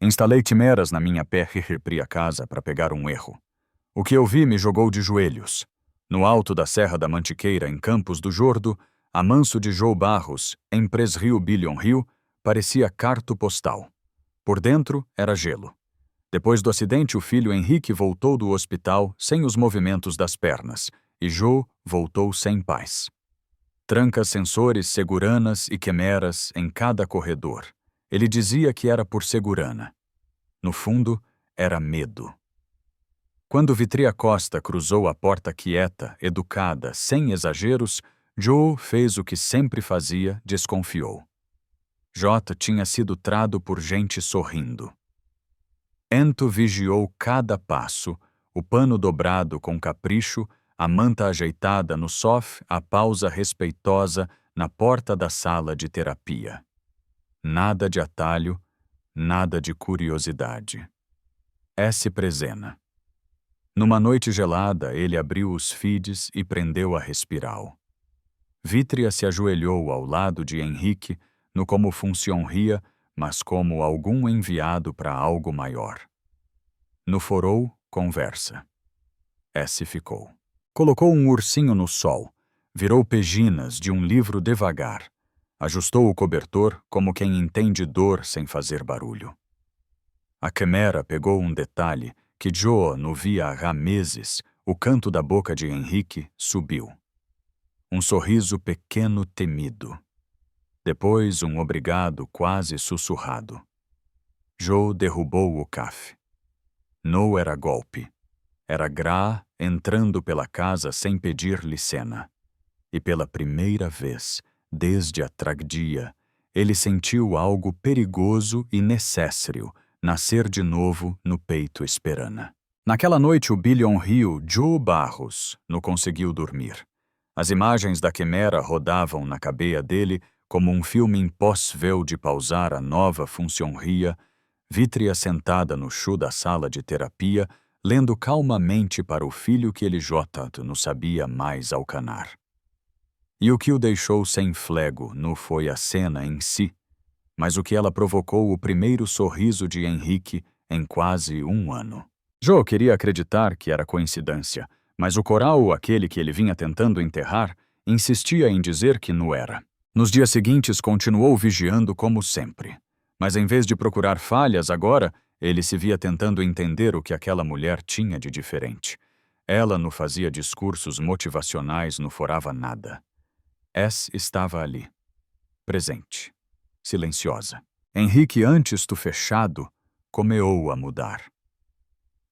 Instalei Timeras na minha pé e repri a casa para pegar um erro. O que eu vi me jogou de joelhos. No alto da Serra da Mantiqueira, em Campos do Jordo, a manso de João Barros, em Presrio Billion Rio, parecia carto postal. Por dentro era gelo. Depois do acidente, o filho Henrique voltou do hospital sem os movimentos das pernas, e Joe voltou sem paz. Trancas, sensores, seguranas e quimeras em cada corredor. Ele dizia que era por segurana. No fundo, era medo. Quando Vitria Costa cruzou a porta quieta, educada, sem exageros, Joe fez o que sempre fazia, desconfiou. Jota tinha sido trado por gente sorrindo. Ento vigiou cada passo, o pano dobrado com capricho, a manta ajeitada no sofá, a pausa respeitosa na porta da sala de terapia. Nada de atalho, nada de curiosidade. S. Presena. Numa noite gelada, ele abriu os feeds e prendeu a respiral. Vitria se ajoelhou ao lado de Henrique, no como funcionaria, mas como algum enviado para algo maior. No forou, conversa. S. ficou. Colocou um ursinho no sol, virou peginas de um livro devagar, ajustou o cobertor como quem entende dor sem fazer barulho. A quimera pegou um detalhe que Joe não via há meses, o canto da boca de Henrique subiu. Um sorriso pequeno temido. Depois um obrigado quase sussurrado. Joe derrubou o café. Não era golpe. Era Gra entrando pela casa sem pedir licença. E pela primeira vez, desde a tragédia, ele sentiu algo perigoso e necessário nascer de novo no peito esperana. Naquela noite o Billion Rio, Joe Barros, não conseguiu dormir. As imagens da quimera rodavam na cabeça dele como um filme impossível de pausar. A nova funcionaria, Vitria sentada no chão da sala de terapia, lendo calmamente para o filho que ele Jota não sabia mais alcanar. E o que o deixou sem flego não foi a cena em si, mas o que ela provocou o primeiro sorriso de Henrique em quase um ano. Joe queria acreditar que era coincidência, mas o coral, aquele que ele vinha tentando enterrar, insistia em dizer que não era. Nos dias seguintes continuou vigiando como sempre, mas em vez de procurar falhas agora, ele se via tentando entender o que aquela mulher tinha de diferente. Ela não fazia discursos motivacionais, não forava nada. S estava ali, presente, silenciosa. Henrique, antes do fechado, começou a mudar.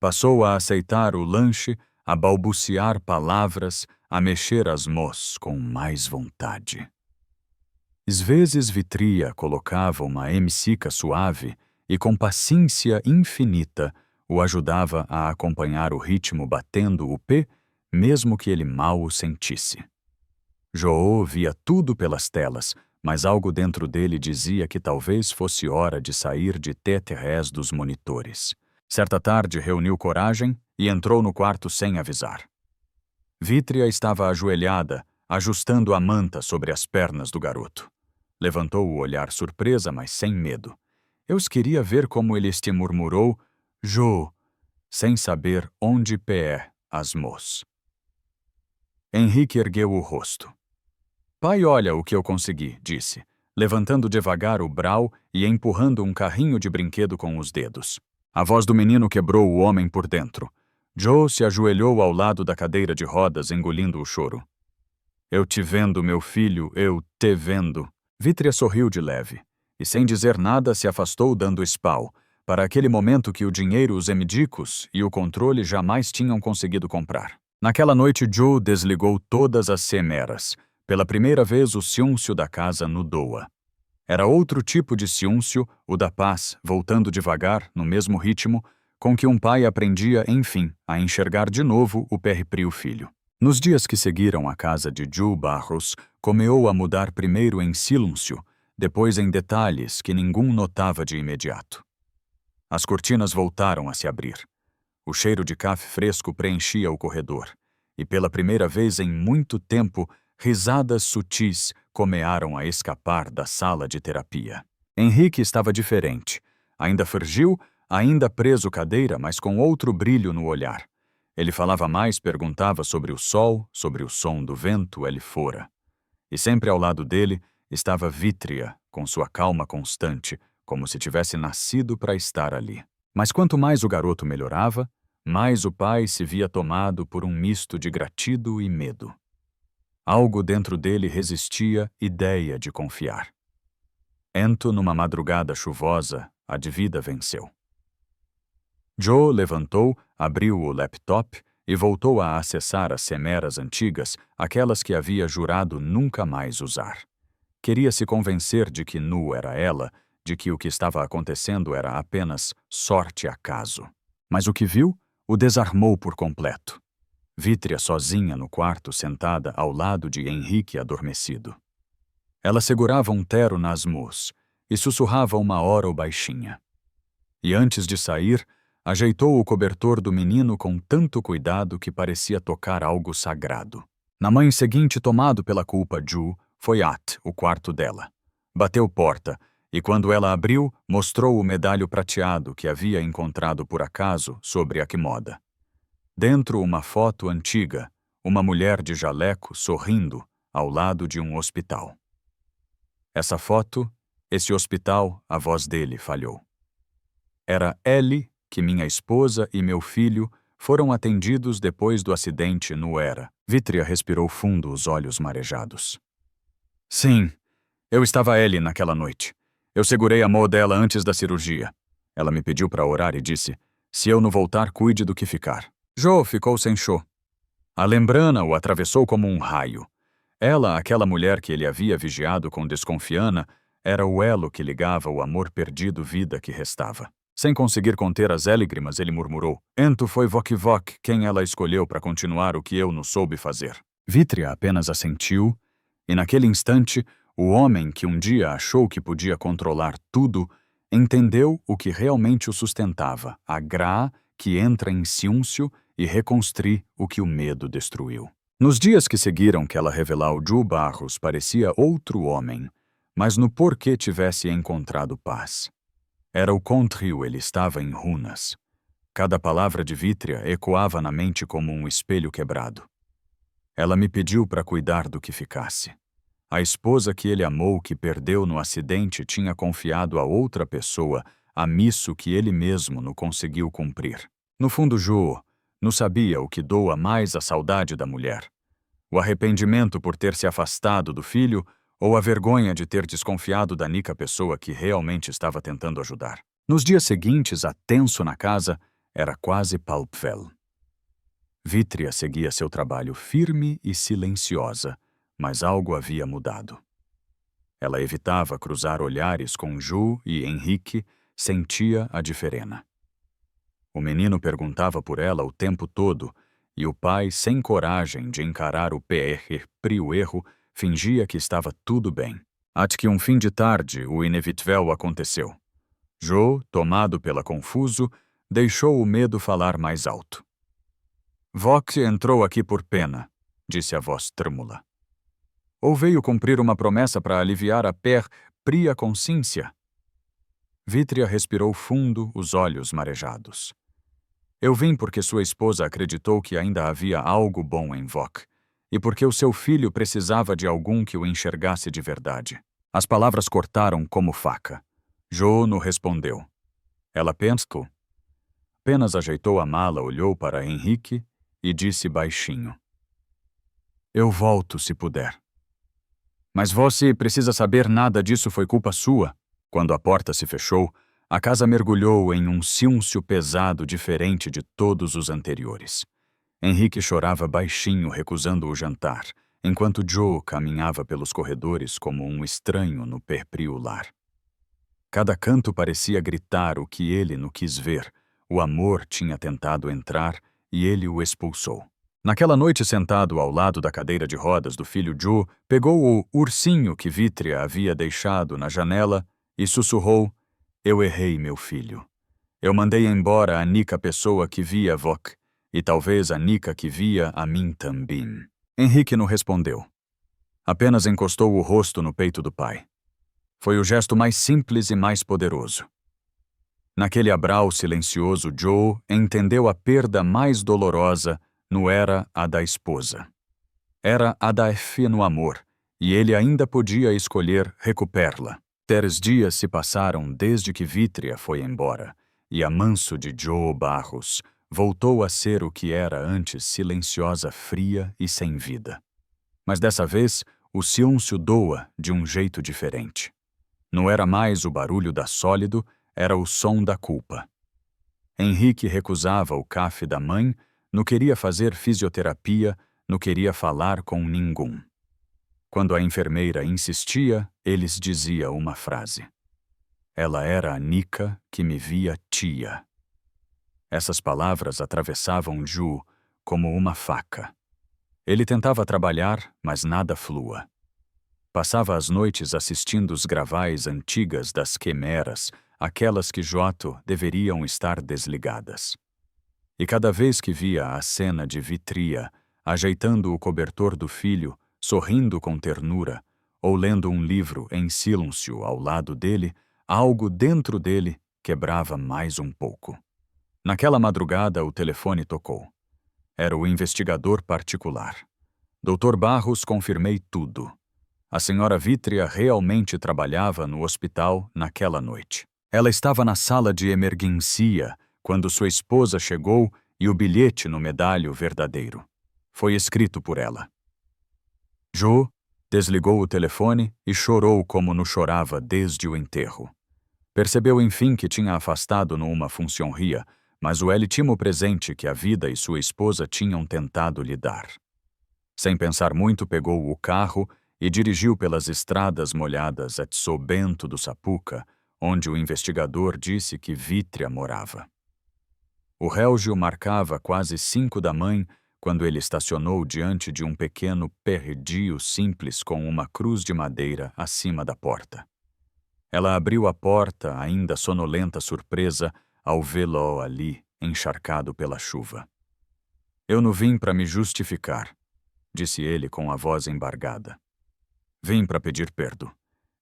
Passou a aceitar o lanche, a balbuciar palavras, a mexer as mãos com mais vontade. Às vezes Vitria colocava uma emsica suave e com paciência infinita o ajudava a acompanhar o ritmo batendo o pé, mesmo que ele mal o sentisse. Joe via tudo pelas telas, mas algo dentro dele dizia que talvez fosse hora de sair de TTRs dos monitores. Certa tarde reuniu coragem e entrou no quarto sem avisar. Vitria estava ajoelhada, ajustando a manta sobre as pernas do garoto. Levantou o olhar surpresa, mas sem medo. Eu queria ver como ele este murmurou, Joe, sem saber onde pé as mãos. Henrique ergueu o rosto. Pai, olha o que eu consegui, disse, levantando devagar o brau e empurrando um carrinho de brinquedo com os dedos. A voz do menino quebrou o homem por dentro. Joe se ajoelhou ao lado da cadeira de rodas, engolindo o choro. Eu te vendo, meu filho, eu te vendo. Vitria sorriu de leve, e sem dizer nada se afastou dando espau, para aquele momento que o dinheiro, os emdicos e o controle jamais tinham conseguido comprar. Naquela noite Joe desligou todas as semeras. Pela primeira vez o ciúncio da casa nudoa. Era outro tipo de ciúncio, o da paz, voltando devagar, no mesmo ritmo, com que um pai aprendia, enfim, a enxergar de novo o perriprio filho. Nos dias que seguiram a casa de Joe Barros, começou a mudar primeiro em silêncio, depois em detalhes que ninguém notava de imediato. As cortinas voltaram a se abrir. O cheiro de café fresco preenchia o corredor, e pela primeira vez em muito tempo, risadas sutis começaram a escapar da sala de terapia. Henrique estava diferente. Ainda frágil, ainda preso cadeira, mas com outro brilho no olhar. Ele falava mais, perguntava sobre o sol, sobre o som do vento, ele fora. E sempre ao lado dele estava Vítria, com sua calma constante, como se tivesse nascido para estar ali. Mas quanto mais o garoto melhorava, mais o pai se via tomado por um misto de gratidão e medo. Algo dentro dele resistia ideia de confiar. Numa madrugada chuvosa, a dívida venceu. Joe levantou, abriu o laptop e voltou a acessar as semeras antigas, aquelas que havia jurado nunca mais usar. Queria se convencer de que Nu era ela, de que o que estava acontecendo era apenas sorte-acaso. Mas o que viu o desarmou por completo. Vítria sozinha no quarto, sentada ao lado de Henrique adormecido. Ela segurava um tero nas mãos e sussurrava uma hora baixinha. E antes de sair, ajeitou o cobertor do menino com tanto cuidado que parecia tocar algo sagrado. Na manhã seguinte, tomado pela culpa, Ju foi o quarto dela. Bateu porta e, quando ela abriu, mostrou o medalho prateado que havia encontrado por acaso sobre a quimoda. Dentro, uma foto antiga, uma mulher de jaleco sorrindo ao lado de um hospital. Essa foto, esse hospital, a voz dele falhou. Era Ellie que minha esposa e meu filho foram atendidos depois do acidente no Era. Vítria respirou fundo, os olhos marejados. Sim, eu estava Ellie naquela noite. Eu segurei a mão dela antes da cirurgia. Ela me pediu para orar e disse, se eu não voltar, cuide do que ficar. Joe ficou sem chão. A lembrana o atravessou como um raio. Ela, aquela mulher que ele havia vigiado com desconfiança, era o elo que ligava o amor perdido vida que restava. Sem conseguir conter as lágrimas, ele murmurou, Ento foi Vok quem ela escolheu para continuar o que eu não soube fazer. Vítria apenas assentiu, e naquele instante, o homem que um dia achou que podia controlar tudo, entendeu o que realmente o sustentava, a gra que entra em ciúncio e reconstrói o que o medo destruiu. Nos dias que seguiram que ela revelou Joe Barros parecia outro homem, mas no porquê tivesse encontrado paz. Era o contrário, ele estava em runas. Cada palavra de Vítria ecoava na mente como um espelho quebrado. Ela me pediu para cuidar do que ficasse. A esposa que ele amou, que perdeu no acidente, tinha confiado a outra pessoa a missão que ele mesmo não conseguiu cumprir. No fundo, Joe não sabia o que doa mais a saudade da mulher. O arrependimento por ter se afastado do filho ou a vergonha de ter desconfiado da única pessoa que realmente estava tentando ajudar. Nos dias seguintes, a tenso na casa era quase palpável. Vítria seguia seu trabalho firme e silenciosa, mas algo havia mudado. Ela evitava cruzar olhares com Ju e Henrique, sentia a diferença. O menino perguntava por ela o tempo todo, e o pai, sem coragem de encarar o erro, fingia que estava tudo bem. Até que um fim de tarde, o inevitável aconteceu. Joe, tomado pela confuso, deixou o medo falar mais alto. Vok entrou aqui por pena, disse a voz trêmula. Ou veio cumprir uma promessa para aliviar a pria consciência? Vítria respirou fundo, os olhos marejados. Eu vim porque sua esposa acreditou que ainda havia algo bom em Vok, e porque o seu filho precisava de algum que o enxergasse de verdade. As palavras cortaram como faca. Joe não respondeu. Ela pensou. Apenas ajeitou a mala, olhou para Henrique e disse baixinho. Eu volto se puder. Mas você precisa saber, nada disso foi culpa sua. Quando a porta se fechou, a casa mergulhou em um silêncio pesado diferente de todos os anteriores. Henrique chorava baixinho, recusando o jantar, enquanto Joe caminhava pelos corredores como um estranho no pérprio lar. Cada canto parecia gritar o que ele não quis ver. O amor tinha tentado entrar e ele o expulsou. Naquela noite, sentado ao lado da cadeira de rodas do filho Joe, pegou o ursinho que Vítria havia deixado na janela e sussurrou, Eu errei, meu filho. Eu mandei embora a única pessoa que via Vok, e talvez a única que via a mim também. Henrique não respondeu. Apenas encostou o rosto no peito do pai. Foi o gesto mais simples e mais poderoso. Naquele abrau silencioso, Joe entendeu a perda mais dolorosa não era a da esposa. Era a da fé no amor, e ele ainda podia escolher recuperá-la. 3 dias se passaram desde que Vítria foi embora, e a manso de Joe Barros voltou a ser o que era antes, silenciosa, fria e sem vida. Mas dessa vez, o silêncio doa de um jeito diferente. Não era mais o barulho da sólido, era o som da culpa. Henrique recusava o café da mãe, não queria fazer fisioterapia, não queria falar com ninguém. Quando a enfermeira insistia, eles dizia uma frase. Ela era a Nica que me via tia. Essas palavras atravessavam Ju como uma faca. Ele tentava trabalhar, mas nada flua. Passava as noites assistindo os gravais antigas das quimeras, aquelas que Joto deveriam estar desligadas. E cada vez que via a cena de Vitria, ajeitando o cobertor do filho, sorrindo com ternura, ou lendo um livro em silêncio ao lado dele, algo dentro dele quebrava mais um pouco. Naquela madrugada, o telefone tocou. Era o investigador particular. Dr. Barros, confirmei tudo. A senhora Vítria realmente trabalhava no hospital naquela noite. Ela estava na sala de emergência quando sua esposa chegou e o bilhete no medalho verdadeiro. Foi escrito por ela. Jo desligou o telefone e chorou como não chorava desde o enterro. Percebeu enfim que tinha afastado numa funcionaria, mas o último presente que a vida e sua esposa tinham tentado lhe dar. Sem pensar muito, pegou o carro e dirigiu pelas estradas molhadas a São Bento do Sapuca, onde o investigador disse que Vítria morava. O relógio marcava quase 5 da manhã quando ele estacionou diante de um pequeno perredio simples com uma cruz de madeira acima da porta. Ela abriu a porta, ainda sonolenta surpresa, ao vê-lo ali, encharcado pela chuva. Eu não vim para me justificar, disse ele com a voz embargada. Vim para pedir perdão.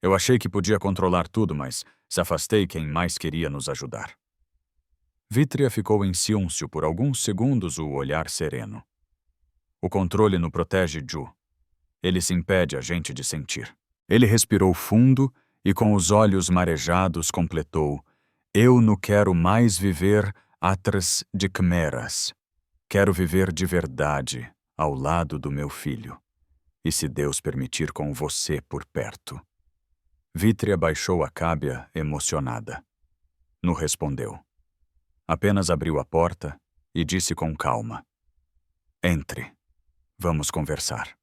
Eu achei que podia controlar tudo, mas se afastei quem mais queria nos ajudar. Vítria ficou em silêncio por alguns segundos, o olhar sereno. O controle não protege Ju. Ele se impede a gente de sentir. Ele respirou fundo e com os olhos marejados completou: eu não quero mais viver atrás de quimeras. Quero viver de verdade, ao lado do meu filho. E se Deus permitir, com você por perto. Vítria baixou a cábia, emocionada. Não respondeu. Apenas abriu a porta e disse com calma: entre. Vamos conversar.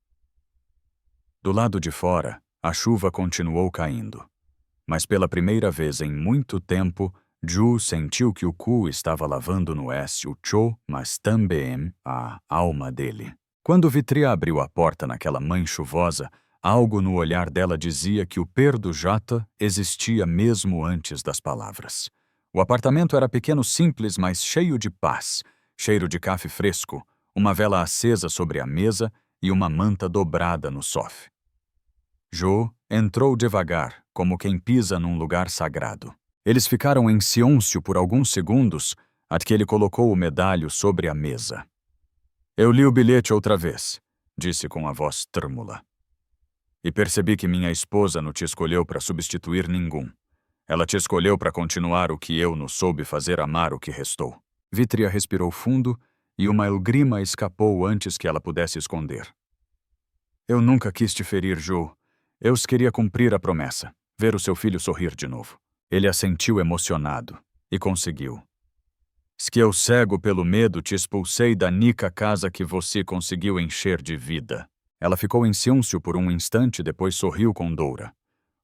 Do lado de fora, a chuva continuou caindo. Mas pela primeira vez em muito tempo, Ju sentiu que o cu estava lavando no o Cho, mas também a alma dele. Quando Vitria abriu a porta naquela manhã chuvosa, algo no olhar dela dizia que o perdo Jata existia mesmo antes das palavras. O apartamento era pequeno, simples, mas cheio de paz, cheiro de café fresco, uma vela acesa sobre a mesa e uma manta dobrada no sofá. Jo entrou devagar, como quem pisa num lugar sagrado. Eles ficaram em silêncio por alguns segundos, até que ele colocou o medalho sobre a mesa. Eu li o bilhete outra vez, disse com a voz trêmula. E percebi que minha esposa não te escolheu para substituir ninguém. Ela te escolheu para continuar o que eu não soube fazer, amar o que restou. Vítria respirou fundo e uma lágrima escapou antes que ela pudesse esconder. Eu nunca quis te ferir, Jo. Eu queria cumprir a promessa, ver o seu filho sorrir de novo. Ele assentiu emocionado e conseguiu. Se que eu cego pelo medo te expulsei da única casa que você conseguiu encher de vida. Ela ficou em silêncio por um instante, depois sorriu com Doura.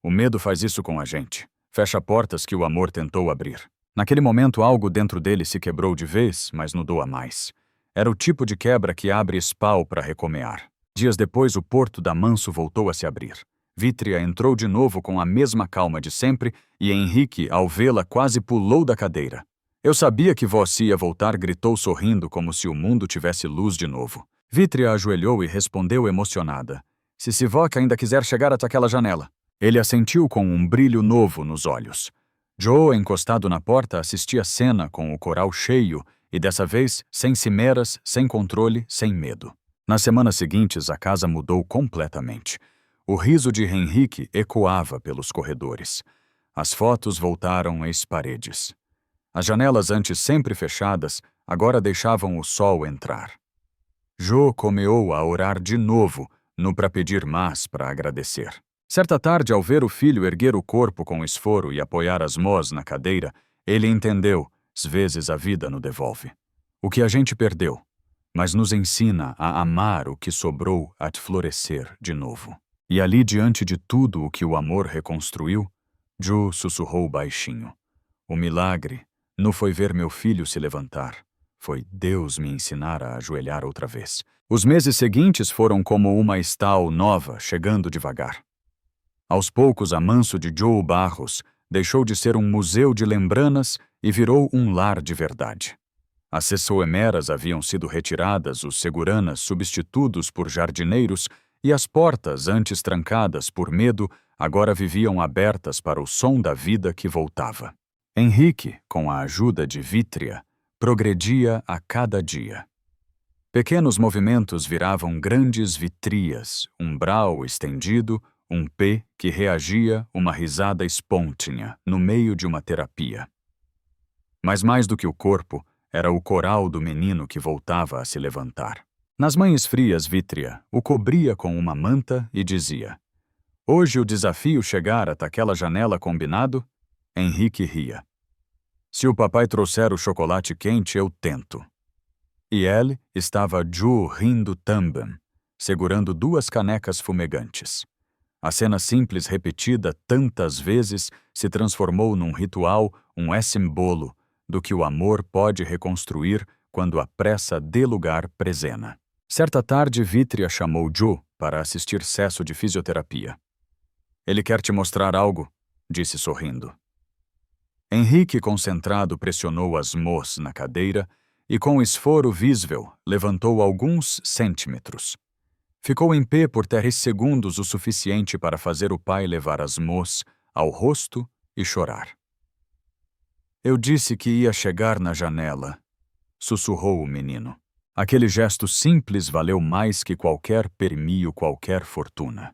O medo faz isso com a gente. Fecha portas que o amor tentou abrir. Naquele momento, algo dentro dele se quebrou de vez, mas não doa mais. Era o tipo de quebra que abre espal para recomear. Dias depois, o porto da Manso voltou a se abrir. Vítria entrou de novo com a mesma calma de sempre e Henrique, ao vê-la, quase pulou da cadeira. Eu sabia que você ia voltar, gritou sorrindo como se o mundo tivesse luz de novo. Vítria ajoelhou e respondeu emocionada. Se Voca ainda quiser chegar até aquela janela. Ele assentiu com um brilho novo nos olhos. Joe, encostado na porta, assistia a cena com o coral cheio e, dessa vez, sem cimeras, sem controle, sem medo. Nas semanas seguintes, a casa mudou completamente. O riso de Henrique ecoava pelos corredores. As fotos voltaram às paredes. As janelas, antes sempre fechadas, agora deixavam o sol entrar. Joe começou a orar de novo, para pedir mais para agradecer. Certa tarde, ao ver o filho erguer o corpo com esforo e apoiar as mãos na cadeira, ele entendeu, às vezes a vida nos devolve. O que a gente perdeu, mas nos ensina a amar o que sobrou a florescer de novo. E ali, diante de tudo o que o amor reconstruiu, Joe sussurrou baixinho. O milagre não foi ver meu filho se levantar. Foi Deus me ensinar a ajoelhar outra vez. Os meses seguintes foram como uma estal nova chegando devagar. Aos poucos, a manso de Joe Barros deixou de ser um museu de lembranças e virou um lar de verdade. As sessoemeras haviam sido retiradas, os seguranas substituídos por jardineiros e as portas, antes trancadas por medo, agora viviam abertas para o som da vida que voltava. Henrique, com a ajuda de Vítria, progredia a cada dia. Pequenos movimentos viravam grandes vitrias, um brau estendido, um P que reagia, uma risada espontânea, no meio de uma terapia. Mas mais do que o corpo, era o coral do menino que voltava a se levantar. Nas manhãs frias, Vítria o cobria com uma manta e dizia: "Hoje o desafio chegar até aquela janela combinado?" Henrique ria. "Se o papai trouxer o chocolate quente, eu tento." E ele estava Joe rindo também, segurando 2 canecas fumegantes. A cena simples repetida tantas vezes se transformou num ritual, um símbolo do que o amor pode reconstruir quando a pressa dê lugar presena. Certa tarde, Vítria chamou Joe para assistir cesso de fisioterapia. "Ele quer te mostrar algo", disse sorrindo. Henrique, concentrado, pressionou as mãos na cadeira e, com esforo visível, levantou alguns centímetros. Ficou em pé por 10 segundos, o suficiente para fazer o pai levar as mãos ao rosto e chorar. "Eu disse que ia chegar na janela", sussurrou o menino. Aquele gesto simples valeu mais que qualquer premio, qualquer fortuna.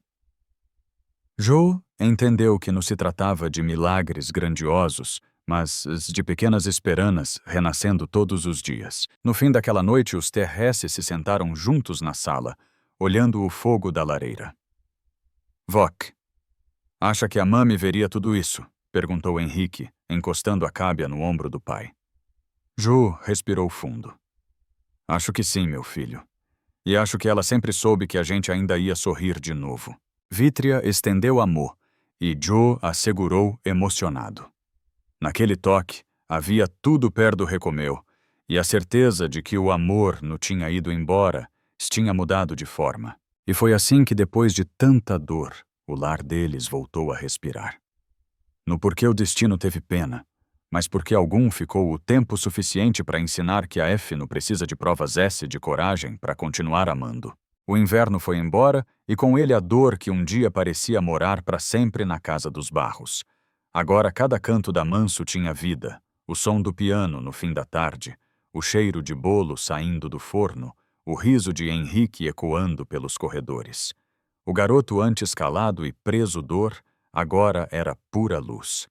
Joe entendeu que não se tratava de milagres grandiosos, mas de pequenas esperanças renascendo todos os dias. No fim daquela noite, os terrestres se sentaram juntos na sala, olhando o fogo da lareira. "Voc, acha que a mami veria tudo isso?" perguntou Henrique, encostando a cábia no ombro do pai. Joe respirou fundo. "Acho que sim, meu filho. E acho que ela sempre soube que a gente ainda ia sorrir de novo." Vítria estendeu a mão e Joe a segurou emocionado. Naquele toque, havia tudo perto do recomeço, e a certeza de que o amor não tinha ido embora, tinha mudado de forma. E foi assim que, depois de tanta dor, o lar deles voltou a respirar. Não porque o destino teve pena, mas porque algum ficou o tempo suficiente para ensinar que a F não precisa de provas S de coragem para continuar amando. O inverno foi embora e com ele a dor que um dia parecia morar para sempre na casa dos Barros. Agora cada canto da manso tinha vida, o som do piano no fim da tarde, o cheiro de bolo saindo do forno, o riso de Henrique ecoando pelos corredores. O garoto, antes calado e preso dor, agora era pura luz.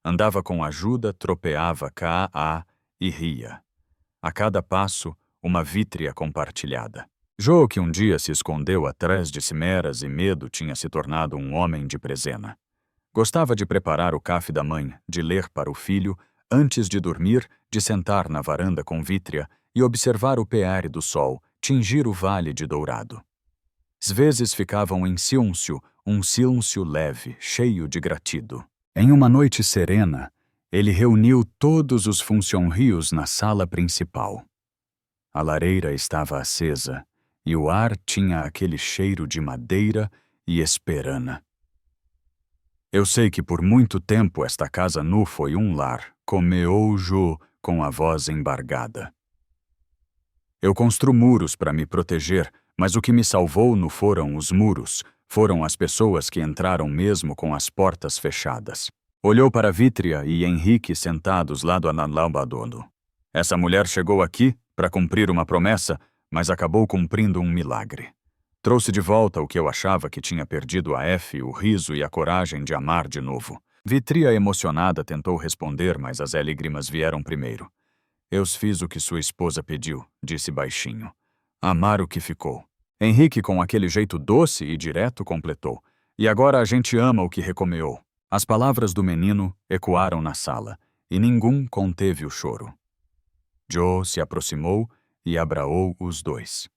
Andava com ajuda, tropeava cá e ria. A cada passo, uma vítria compartilhada. Joe, que um dia se escondeu atrás de cimeras e medo, tinha se tornado um homem de presena. Gostava de preparar o café da mãe, de ler para o filho, antes de dormir, de sentar na varanda com Vítria e observar o pear do sol tingir o vale de dourado. Às vezes ficavam em silêncio, um silêncio leve, cheio de gratido. Em uma noite serena, ele reuniu todos os funcionários na sala principal. A lareira estava acesa e o ar tinha aquele cheiro de madeira e esperana. "Eu sei que por muito tempo esta casa nu foi um lar", comeou Joe com a voz embargada. "Eu construo muros para me proteger, mas o que me salvou não foram os muros, foram as pessoas que entraram mesmo com as portas fechadas." Olhou para Vítria e Henrique sentados lado a lado. Essa mulher chegou aqui para cumprir uma promessa, mas acabou cumprindo um milagre. Trouxe de volta o que eu achava que tinha perdido a F, o riso e a coragem de amar de novo. Vítria, emocionada, tentou responder, mas as lágrimas vieram primeiro. Eu fiz o que sua esposa pediu, disse baixinho. Amar o que ficou. Henrique, com aquele jeito doce e direto, completou. E agora a gente ama o que recomeou. As palavras do menino ecoaram na sala, e ninguém conteve o choro. Joe se aproximou e abraçou os dois.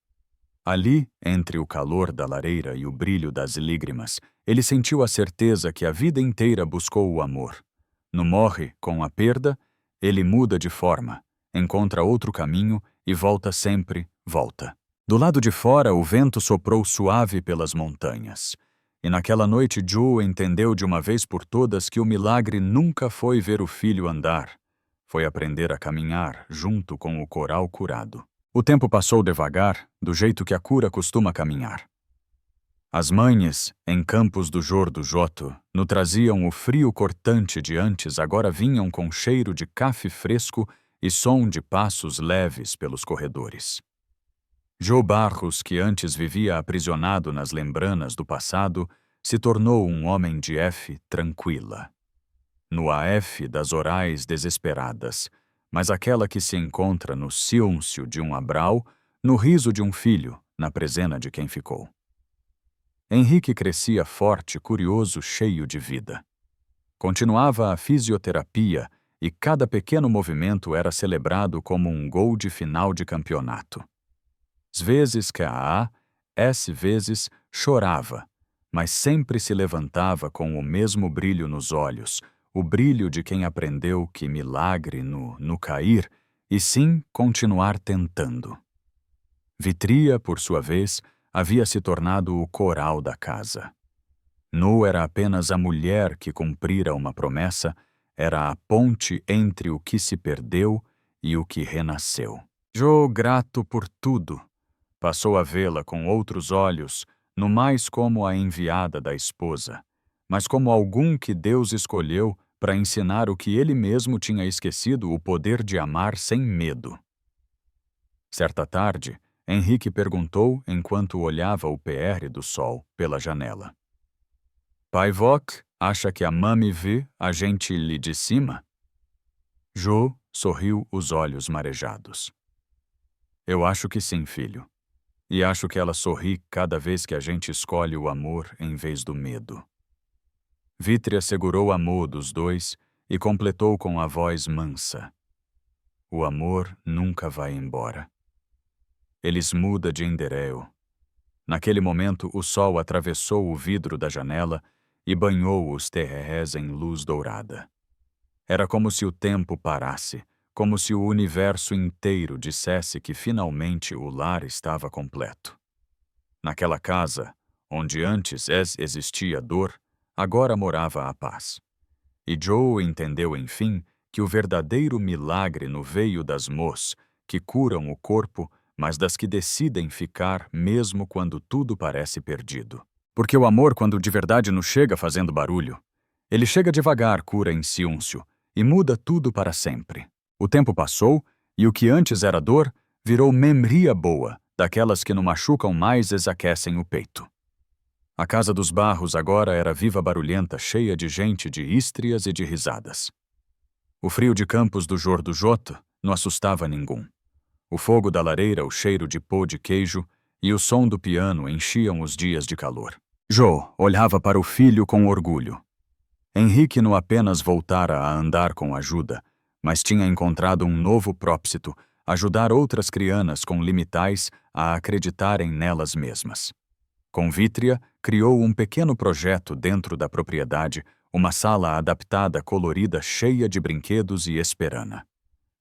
Ali, entre o calor da lareira e o brilho das lágrimas, ele sentiu a certeza que a vida inteira buscou o amor. No morre com a perda, ele muda de forma, encontra outro caminho e volta sempre, volta. Do lado de fora, o vento soprou suave pelas montanhas. E naquela noite Joe entendeu de uma vez por todas que o milagre nunca foi ver o filho andar. Foi aprender a caminhar junto com o coral curado. O tempo passou devagar, do jeito que a cura costuma caminhar. As mães, em campos do Jordo Joto, no traziam o frio cortante de antes, agora vinham com cheiro de café fresco e som de passos leves pelos corredores. Joe Barros, que antes vivia aprisionado nas lembranas do passado, se tornou um homem de F tranquila. No AF das orais desesperadas, mas aquela que se encontra no silêncio de um abrau, no riso de um filho, na presena de quem ficou. Henrique crescia forte, curioso, cheio de vida. Continuava a fisioterapia e cada pequeno movimento era celebrado como um gol de final de campeonato. Às vezes vezes chorava, mas sempre se levantava com o mesmo brilho nos olhos, o brilho de quem aprendeu que milagre no cair, e sim continuar tentando. Vitria, por sua vez, havia se tornado o coral da casa. Nu era apenas a mulher que cumprira uma promessa, era a ponte entre o que se perdeu e o que renasceu. Joe, grato por tudo, passou a vê-la com outros olhos, no mais como a enviada da esposa, mas como algum que Deus escolheu para ensinar o que ele mesmo tinha esquecido, o poder de amar sem medo. Certa tarde, Henrique perguntou enquanto olhava o PR do sol pela janela. Pai Voc, acha que a mami vê a gente ali de cima? Joe sorriu, os olhos marejados. Eu acho que sim, filho. E acho que ela sorri cada vez que a gente escolhe o amor em vez do medo. Vítria segurou a mão dos dois e completou com a voz mansa. O amor nunca vai embora. Eles muda de endereço. Naquele momento, o sol atravessou o vidro da janela e banhou os terrés em luz dourada. Era como se o tempo parasse, como se o universo inteiro dissesse que finalmente o lar estava completo. Naquela casa, onde antes existia dor, agora morava a paz. E Joe entendeu, enfim, que o verdadeiro milagre não veio das mãos, que curam o corpo, mas das que decidem ficar mesmo quando tudo parece perdido. Porque o amor, quando de verdade não chega fazendo barulho, ele chega devagar, cura em silêncio, e muda tudo para sempre. O tempo passou, e o que antes era dor, virou memória boa, daquelas que não machucam mais aquecem o peito. A casa dos Barros agora era viva, barulhenta, cheia de gente, de ístrias e de risadas. O frio de campos do Jordo Joto não assustava ninguém. O fogo da lareira, o cheiro de pó de queijo e o som do piano enchiam os dias de calor. Joe olhava para o filho com orgulho. Henrique não apenas voltara a andar com ajuda, mas tinha encontrado um novo propósito, ajudar outras crianças com limitais a acreditarem nelas mesmas. Com Vítria, criou um pequeno projeto dentro da propriedade, uma sala adaptada, colorida, cheia de brinquedos e esperana.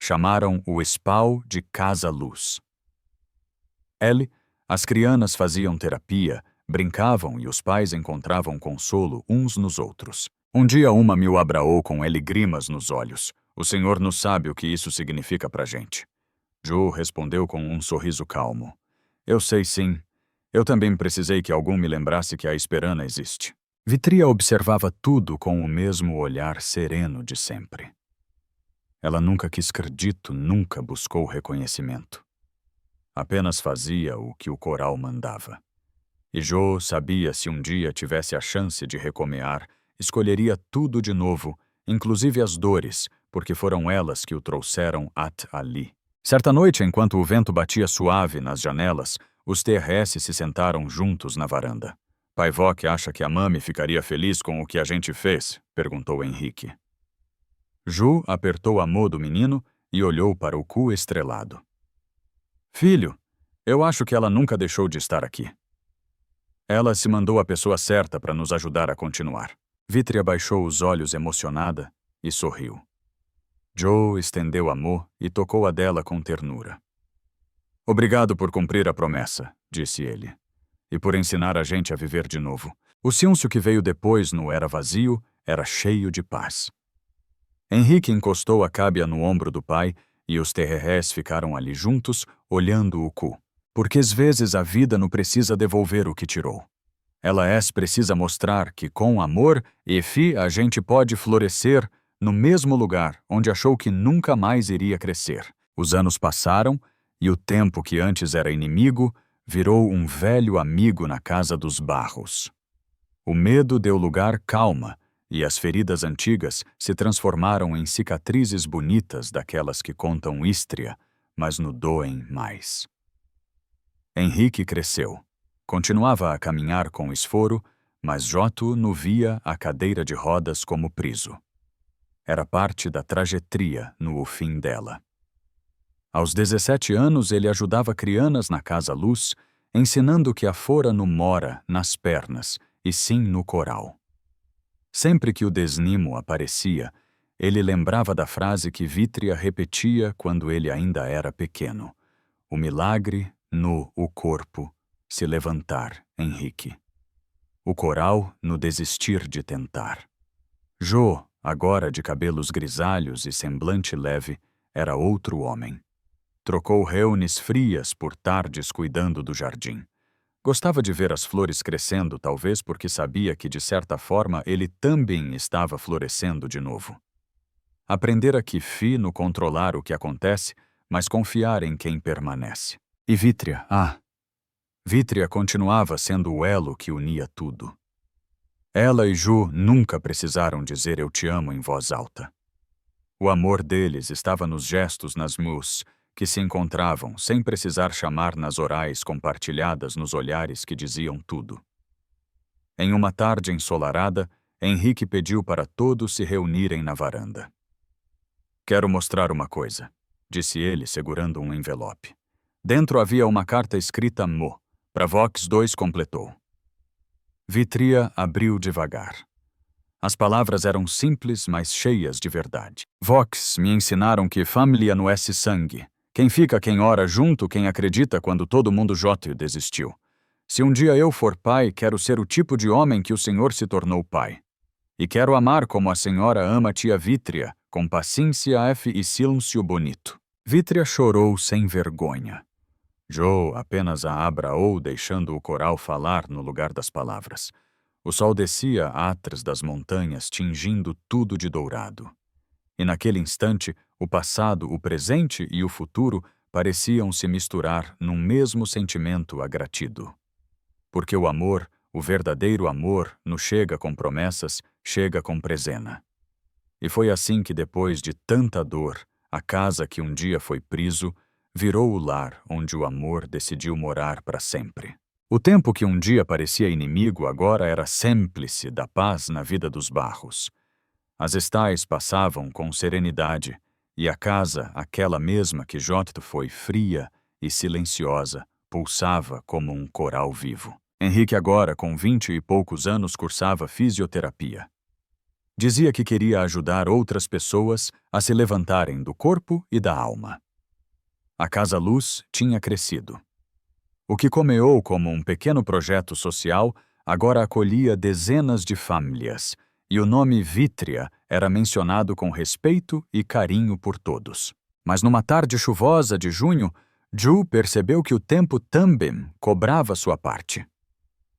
Chamaram o Espal de Casa Luz. As crianças faziam terapia, brincavam e os pais encontravam consolo uns nos outros. Um dia uma me abraçou com lágrimas nos olhos. O senhor não sabe o que isso significa pra gente. Joe respondeu com um sorriso calmo. Eu sei sim. Eu também precisei que alguém me lembrasse que a esperança existe. Vitria observava tudo com o mesmo olhar sereno de sempre. Ela nunca quis crédito, nunca buscou reconhecimento. Apenas fazia o que o coral mandava. E Jo sabia, se um dia tivesse a chance de recomear, escolheria tudo de novo, inclusive as dores, porque foram elas que o trouxeram ali. Certa noite, enquanto o vento batia suave nas janelas, os TRS se sentaram juntos na varanda. Pai Vok acha que a mami ficaria feliz com o que a gente fez? Perguntou Henrique. Ju apertou a mão do menino e olhou para o cu estrelado. Filho, eu acho que ela nunca deixou de estar aqui. Ela se mandou a pessoa certa para nos ajudar a continuar. Vitria baixou os olhos emocionada e sorriu. Joe estendeu a mão e tocou a dela com ternura. Obrigado por cumprir a promessa, disse ele, e por ensinar a gente a viver de novo. O silêncio que veio depois no era vazio era cheio de paz. Henrique encostou a cábia no ombro do pai e os terrés ficaram ali juntos, olhando o cu. Porque às vezes a vida não precisa devolver o que tirou. Ela precisa mostrar que com amor e fé a gente pode florescer no mesmo lugar onde achou que nunca mais iria crescer. Os anos passaram e o tempo que antes era inimigo virou um velho amigo na casa dos Barros. O medo deu lugar calma e as feridas antigas se transformaram em cicatrizes bonitas daquelas que contam histria, mas não doem mais. Henrique cresceu. Continuava a caminhar com esforo, mas Joto não via a cadeira de rodas como priso. Era parte da trajetória no fim dela. Aos 17 anos, ele ajudava crianças na Casa Luz, ensinando que a fora não mora nas pernas, e sim no coral. Sempre que o desnimo aparecia, ele lembrava da frase que Vitria repetia quando ele ainda era pequeno. O milagre no o corpo se levantar, Henrique. O coral no desistir de tentar. Jo, agora de cabelos grisalhos e semblante leve, era outro homem. Trocou reuniões frias por tardes cuidando do jardim. Gostava de ver as flores crescendo, talvez porque sabia que, de certa forma, ele também estava florescendo de novo. Aprendera que no controlar o que acontece, mas confiar em quem permanece. E Vitria, Vitria continuava sendo o elo que unia tudo. Ela e Ju nunca precisaram dizer eu te amo em voz alta. O amor deles estava nos gestos, nas mãos, que se encontravam sem precisar chamar nas orais compartilhadas nos olhares que diziam tudo. Em uma tarde ensolarada, Henrique pediu para todos se reunirem na varanda. Quero mostrar uma coisa, disse ele segurando um envelope. Dentro havia uma carta escrita Mo. Para Vox 2 completou. Vitria abriu devagar. As palavras eram simples, mas cheias de verdade. Vox me ensinaram que família não é sangue. Quem fica, quem ora junto, quem acredita quando todo mundo jota desistiu. Se um dia eu for pai, quero ser o tipo de homem que o Senhor se tornou pai. E quero amar como a senhora ama a tia Vitria, com paciência e silêncio bonito. Vitria chorou sem vergonha. Jo apenas a abraou, deixando o coral falar no lugar das palavras. O sol descia atrás das montanhas, tingindo tudo de dourado. E naquele instante, o passado, o presente e o futuro pareciam se misturar num mesmo sentimento agratido. Porque o amor, o verdadeiro amor, não chega com promessas, chega com presena. E foi assim que, depois de tanta dor, a casa que um dia foi priso, virou o lar onde o amor decidiu morar para sempre. O tempo que um dia parecia inimigo agora era cêmplice da paz na vida dos Barros. As estais passavam com serenidade, e a casa, aquela mesma que Joto foi fria e silenciosa, pulsava como um coral vivo. Henrique agora, com 20 e poucos anos, cursava fisioterapia. Dizia que queria ajudar outras pessoas a se levantarem do corpo e da alma. A Casa Luz tinha crescido. O que começou como um pequeno projeto social agora acolhia dezenas de famílias, e o nome Vitria era mencionado com respeito e carinho por todos. Mas numa tarde chuvosa de junho, Ju percebeu que o tempo também cobrava sua parte.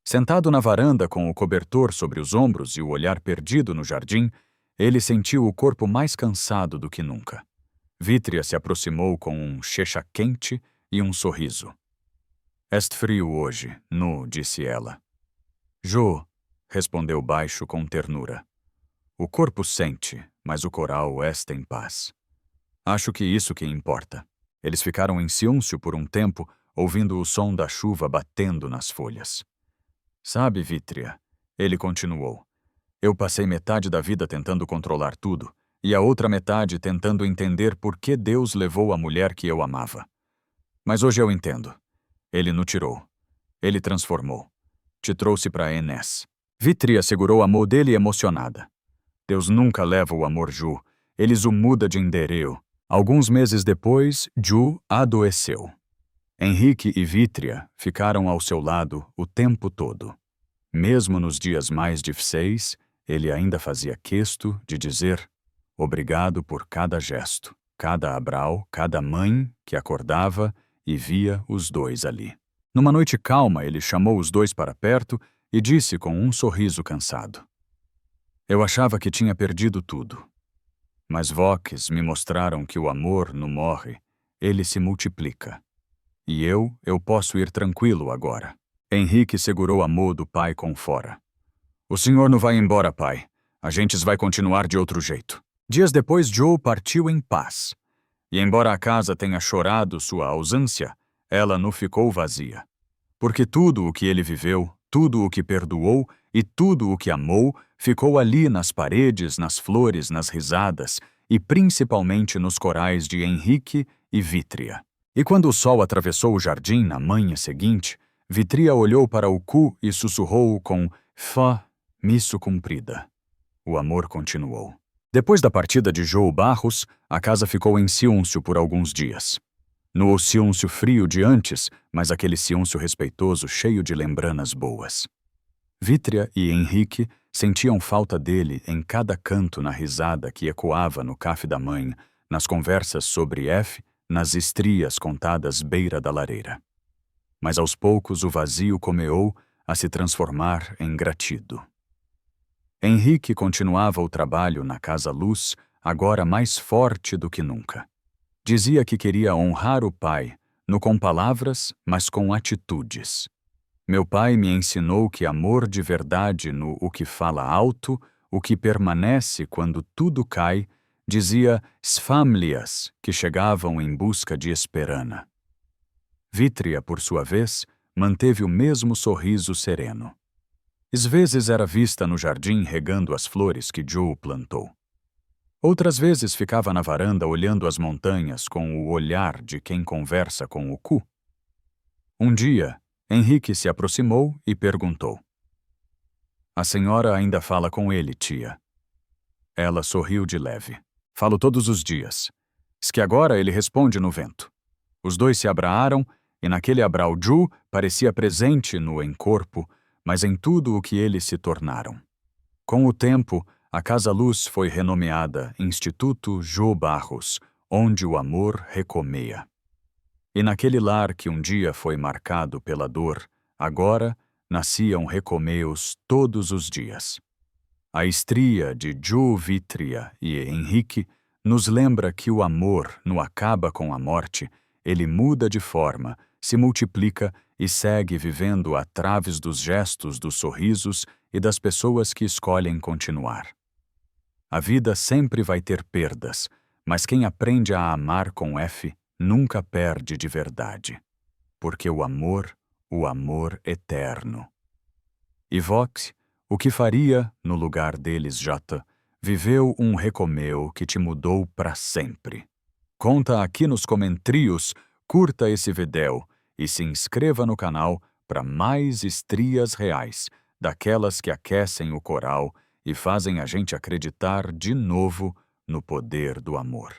Sentado na varanda com o cobertor sobre os ombros e o olhar perdido no jardim, ele sentiu o corpo mais cansado do que nunca. Vítria se aproximou com um checha quente e um sorriso. "Est frio hoje, nu", disse ela. "Jo", respondeu baixo com ternura. "O corpo sente, mas o coral está em paz. Acho que isso que importa." Eles ficaram em silêncio por um tempo, ouvindo o som da chuva batendo nas folhas. "Sabe, Vítria", ele continuou, "eu passei metade da vida tentando controlar tudo, e a outra metade tentando entender por que Deus levou a mulher que eu amava. Mas hoje eu entendo. Ele nos tirou. Ele transformou. Te trouxe para Enes." Vítria segurou a mão dele emocionada. "Deus nunca leva o amor Ju. Eles o muda de endereço." Alguns meses depois, Ju adoeceu. Henrique e Vítria ficaram ao seu lado o tempo todo. Mesmo nos dias mais difíceis, ele ainda fazia questão de dizer obrigado por cada gesto, cada abrau, cada mãe que acordava e via os dois ali. Numa noite calma, ele chamou os dois para perto e disse com um sorriso cansado: "Eu achava que tinha perdido tudo. Mas voques me mostraram que o amor não morre, ele se multiplica. E eu posso ir tranquilo agora." Henrique segurou a mão do pai com fora. "O senhor não vai embora, pai. A gente vai continuar de outro jeito." Dias depois, Joe partiu em paz. E embora a casa tenha chorado sua ausência, ela não ficou vazia. Porque tudo o que ele viveu, tudo o que perdoou e tudo o que amou ficou ali nas paredes, nas flores, nas risadas e principalmente nos corais de Henrique e Vítria. E quando o sol atravessou o jardim na manhã seguinte, Vítria olhou para o cu e sussurrou com "Fá, missa cumprida." O amor continuou. Depois da partida de João Barros, a casa ficou em silêncio por alguns dias. No silêncio frio de antes, mas aquele silêncio respeitoso cheio de lembranças boas. Vítria e Henrique sentiam falta dele em cada canto na risada que ecoava no café da mãe, nas conversas sobre F, nas estrias contadas beira da lareira. Mas aos poucos o vazio começou a se transformar em gratido. Henrique continuava o trabalho na Casa Luz, agora mais forte do que nunca. Dizia que queria honrar o pai, não com palavras, mas com atitudes. "Meu pai me ensinou que amor de verdade no o que fala alto, o que permanece quando tudo cai", dizia as famílias que chegavam em busca de esperança. Vítria, por sua vez, manteve o mesmo sorriso sereno. Às vezes era vista no jardim regando as flores que Joe plantou. Outras vezes ficava na varanda olhando as montanhas com o olhar de quem conversa com o cu. Um dia, Henrique se aproximou e perguntou: "A senhora ainda fala com ele, tia?" Ela sorriu de leve. "Falo todos os dias. Diz que agora ele responde no vento." Os dois se abraçaram e naquele abrau Ju parecia presente no em corpo, mas em tudo o que eles se tornaram. Com o tempo, a Casa Luz foi renomeada Instituto João Barros, onde o amor recomeia. E naquele lar que um dia foi marcado pela dor, agora nasciam recomeus todos os dias. A estria de Joe, Vítria e Henrique nos lembra que o amor não acaba com a morte, ele muda de forma, se multiplica e segue vivendo a través dos gestos, dos sorrisos e das pessoas que escolhem continuar. A vida sempre vai ter perdas, mas quem aprende a amar com F, nunca perde de verdade. Porque o amor eterno. E Vox, o que faria, no lugar deles J, viveu um recomeu que te mudou para sempre. Conta aqui nos comentários, curta esse vídeo e se inscreva no canal para mais estrias reais, daquelas que aquecem o coral e fazem a gente acreditar de novo no poder do amor.